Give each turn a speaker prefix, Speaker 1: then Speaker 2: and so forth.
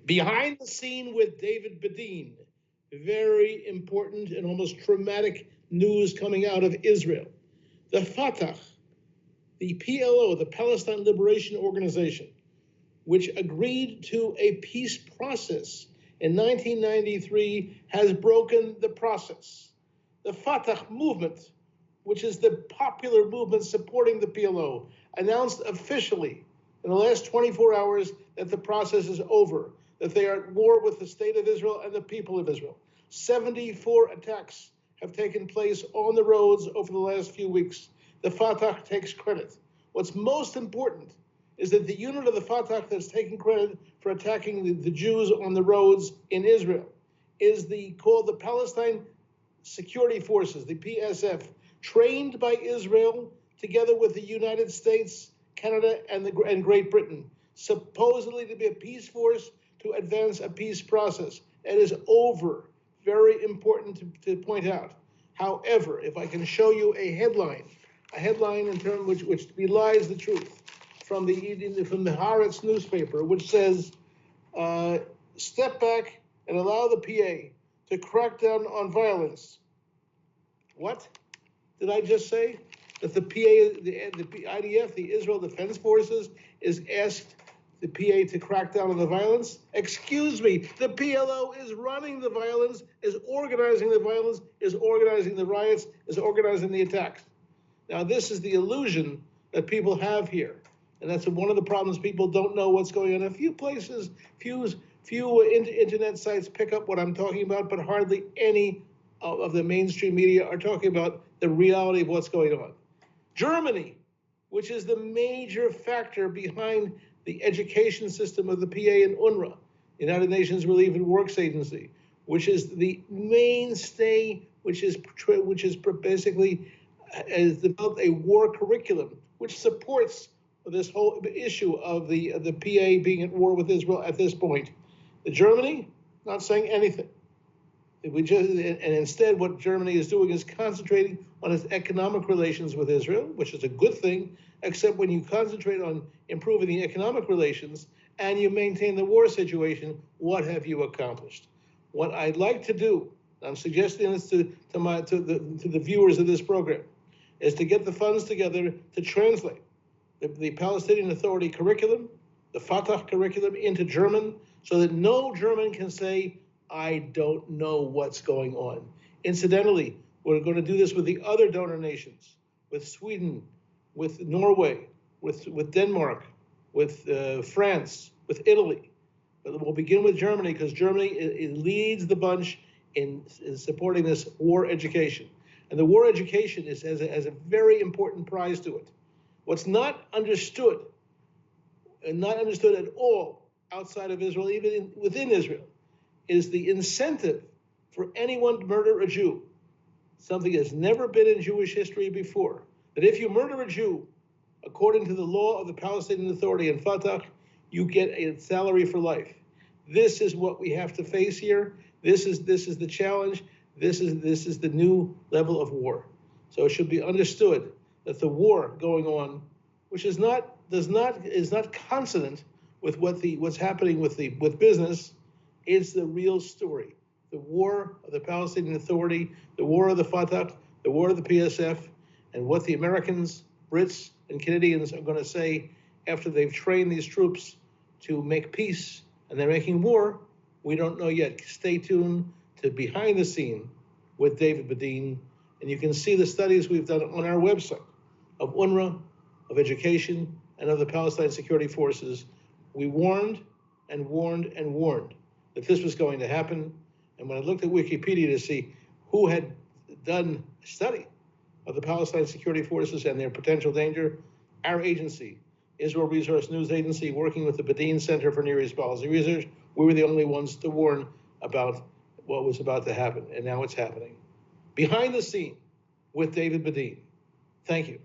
Speaker 1: Behind the scene with David Bedein. Very important and almost traumatic news coming out of Israel. The Fatah, the PLO, the Palestine Liberation Organization, which agreed to a peace process in 1993, has broken the process. The Fatah movement, which is the popular movement supporting the PLO, announced officially in the last 24 hours that the process is over, that they are at war with the state of Israel and the people of Israel. 74 attacks have taken place on the roads over the last few weeks. The Fatah takes credit. What's most important is that the unit of the Fatah that's taking credit for attacking the Jews on the roads in Israel is called the Palestine Security Forces, the PSF, trained by Israel together with the United States, Canada, and Great Britain, supposedly to be a peace force to advance a peace process. It is over. Very important to point out. However, if I can show you a headline in terms which belies the truth from the Haaretz newspaper, which says, step back and allow the PA to crack down on violence. What did I just say? That the PA, the IDF, the Israel Defense Forces, is asked the PA to crack down on the violence? Excuse me, the PLO is running the violence, is organizing the violence, is organizing the riots, is organizing the attacks. Now, this is the illusion that people have here. And that's one of the problems. People don't know what's going on. A few places, few internet sites pick up what I'm talking about, but hardly any of the mainstream media are talking about the reality of what's going on. Germany, which is the major factor behind the education system of the PA and UNRWA, the United Nations Relief and Works Agency, which is the mainstay, which is basically has developed a war curriculum which supports this whole issue of the PA being at war with Israel at this point. Germany, not saying anything. And instead, what Germany is doing is concentrating on its economic relations with Israel, which is a good thing, except when you concentrate on improving the economic relations and you maintain the war situation, what have you accomplished? What I'd like to do, I'm suggesting this to the viewers of this program, is to get the funds together to translate the Palestinian Authority curriculum, the Fatah curriculum, into German, so that no German can say, I don't know what's going on. Incidentally, we're going to do this with the other donor nations, with Sweden, with Norway, with Denmark, with France, with Italy. But we'll begin with Germany because Germany it leads the bunch in supporting this war education. And the war education has a very important prize to it. What's not understood, and not understood at all outside of Israel, even within Israel, is the incentive for anyone to murder a Jew, something that's never been in Jewish history before. That if you murder a Jew, according to the law of the Palestinian Authority and Fatah, you get a salary for life. This is what we have to face here. This is the challenge. This is the new level of war. So it should be understood that the war going on, which is not consonant with what's happening with business, is the real story. The war of the Palestinian Authority, the war of the Fatah, the war of the PSF, and what the Americans, Brits, and Canadians are going to say after they've trained these troops to make peace and they're making war, we don't know yet. Stay tuned to Behind the Scene with David Bedein, and you can see the studies we've done on our website of UNRWA, of education, and of the Palestine Security Forces. We warned and warned and warned that this was going to happen. And when I looked at Wikipedia to see who had done a study of the Palestine Security Forces and their potential danger, our agency, Israel Resource News Agency, working with the Bedein Center for Near East Policy Research, we were the only ones to warn about what was about to happen, and now it's happening. Behind the Scene with David Bedein. Thank you.